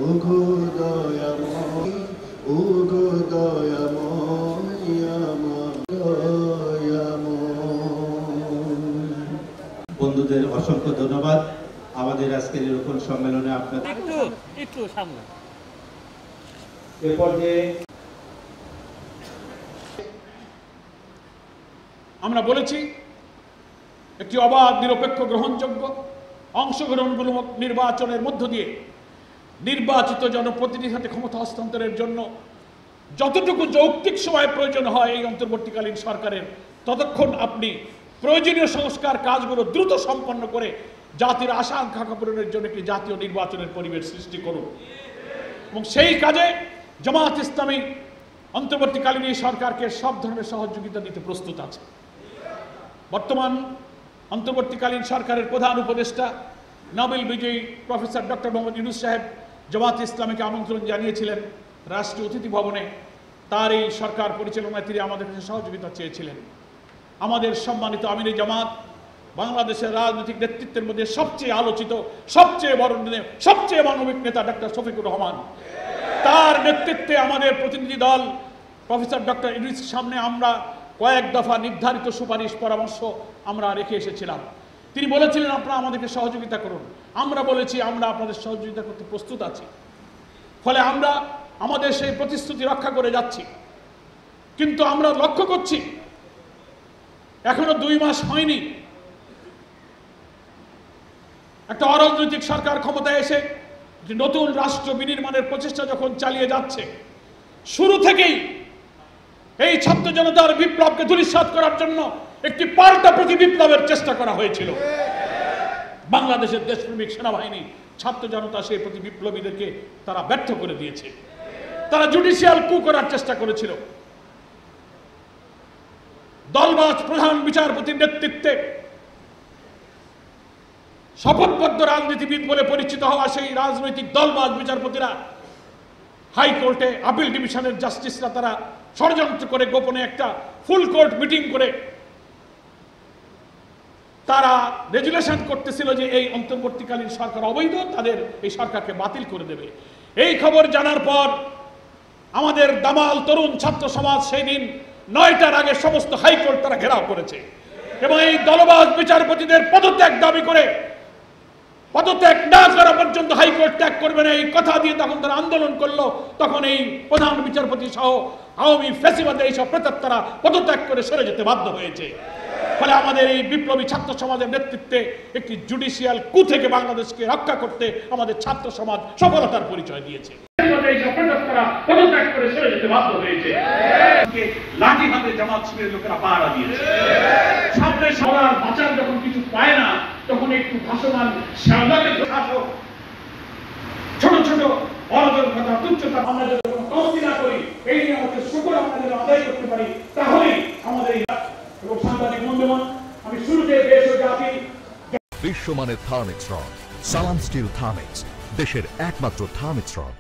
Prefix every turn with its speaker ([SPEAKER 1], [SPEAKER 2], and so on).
[SPEAKER 1] ওগো দয়াময়, ওগো দয়াময়, আমার দয়াময়।
[SPEAKER 2] বন্ধুদের অসংখ্য ধন্যবাদ। আমাদের আজকের এই রোপণ সম্মেলনে আপনাদের
[SPEAKER 3] একটু সামনে
[SPEAKER 2] এ পর্যায়ে
[SPEAKER 4] আমরা বলেছি একটি অবাধ, নিরপেক্ষ, গ্রহণযোগ্য, অংশগ্রহণমূলক নির্বাচনের মধ্য দিয়ে নির্বাচিত জনপ্রতিনিধির হাতে ক্ষমতা হস্তান্তরের জন্য যতটুকু যৌক্তিক সময় প্রয়োজন হয় এই অন্তর্বর্তীকালীন সরকারের, ততক্ষণ আপনি প্রয়োজনীয় সংস্কার কাজগুলো দ্রুত সম্পন্ন করে জাতির আশা আকাঙ্ক্ষা পূরণের জন্য একটি জাতীয় নির্বাচনের পরিবেশ সৃষ্টি করুন। এবং সেই কাজে জামায়াত ইসলামী অন্তর্বর্তীকালীন এই সরকারকে সব ধরনের সহযোগিতা দিতে প্রস্তুত আছে। বর্তমান অন্তর্বর্তীকালীন সরকারের প্রধান উপদেষ্টা নোবেল বিজয়ী প্রফেসর ডক্টর মোহাম্মদ ইউনূস সাহেব জামায়াত ইসলামীকে আমন্ত্রণ জানিয়েছিলেন রাষ্ট্রীয় অতিথি ভবনে। তার এই সরকার পরিচালনায় তিনি আমাদের কাছে সহযোগিতা চেয়েছিলেন। আমাদের সম্মানিত আমিরে জামাত বাংলাদেশের রাজনৈতিক নেতৃত্বের মধ্যে সবচেয়ে আলোচিত, সবচেয়ে বড়, সবচেয়ে মানবিক নেতা ডক্টর শফিকুর রহমান, তার নেতৃত্বে আমাদের প্রতিনিধি দল প্রফেসর ডক্টর ইউনূসের সামনে আমরা কয়েক দফা নির্ধারিত সুপারিশ পরামর্শ আমরা রেখে এসেছিলাম। তিনি বলেছিলেন আপনারা আমাদেরকে সহযোগিতা করুন। আমরা বলেছি আমরা আপনাদের সহযোগিতা করতে প্রস্তুত আছি। ফলে আমরা আমাদের সেই প্রতিশ্রুতি রক্ষা করে যাচ্ছি। কিন্তু আমরা লক্ষ্য করছি এখনো 2 মাস হয়নি একটা অরাজনৈতিক সরকার ক্ষমতায় এসে নতুন রাষ্ট্র বিনির্মাণের প্রচেষ্টা যখন চালিয়ে যাচ্ছে, শুরু থেকেই এই ছাত্র জনতার বিপ্লবকে ধূলিসাৎ করার জন্য একটি পাল্টা প্রতি বিপ্লবের চেষ্টা করা হয়েছিল। বাংলাদেশের দেশপ্রেমিক সেনাবাহিনী, ছাত্র জনতা সেই প্রতি বিপ্লবীদেরকে তারা ব্যর্থ করে দিয়েছে। তারা জুডিশিয়াল কু করার চেষ্টা করেছিল। দলবাজ প্রধান বিচারপতির নেতৃত্বে শপথবদ্ধ রাজনীতিবিদ বলে পরিচিত হওয়া সেই রাজনৈতিক দলবাজ বিচারপতিরা, হাইকোর্টে আপিল ডিভিশনের জাস্টিসরা, তারা ষড়যন্ত্র করে গোপনে একটা ফুল কোর্ট মিটিং করে তারা রেজুলেশন করতেছিল যে এই অন্তর্বর্তীকালীন সরকার অবৈধ, তাদের এই সরকারকে বাতিল করে দেবে। এই খবর জানার পর আমাদের দামাল তরুণ ছাত্র সমাজ সেই দিন 9টার আগে সমস্ত হাইকোর্ট তারা ঘেরাও করেছে এবং এই দলবাজ বিচারপতিদের পদত্যাগ দাবি করে, পদত্যাগ না করা পর্যন্ত হাইকোর্ট ত্যাগ করবে না এই কথা দিয়ে তখন তারা আন্দোলন করলো। তখন এই প্রধান বিচারপতি সহ আওয়ামী ফ্যাসিবাদের এইসব প্রেতাত্মারা পদত্যাগ করে সরে যেতে বাধ্য হয়েছে। ফলে আমাদের এই বিপ্লবী ছাত্র সমাজের নেতৃত্বে একটি জুডিশিয়াল কু থেকে বাংলাদেশকে রক্ষা করতে আমাদের ছাত্র সমাজ সফলতার পরিচয় দিয়েছে। পদত্যাগ করে সরে যেতে বাধ্য হয়েছে। লাঠি হাতে জামাত শিবিরের লোকেরা পাহারা দিয়েছে। সামনে সবার বাঁচার যখন কিছু পায় না, তখন একটু ভাসমান শাসক ছোট ছোট অরাজক কথা, তুচ্ছতা আমরা যখন কমতি না করি, এই নিয়ে আমাদের শুকর আমরা যেন আদায় করতে পারি, তাহলেই আমাদের এবং সাংবাদিক বন্ধুগণ, আমি শুরুতে দেশ ও জাতি
[SPEAKER 5] বিশ্বমানের থার্মিক্স রড, সালাম স্টিল থার্মিক্স, দেশের একমাত্র থার্মিক্স রড।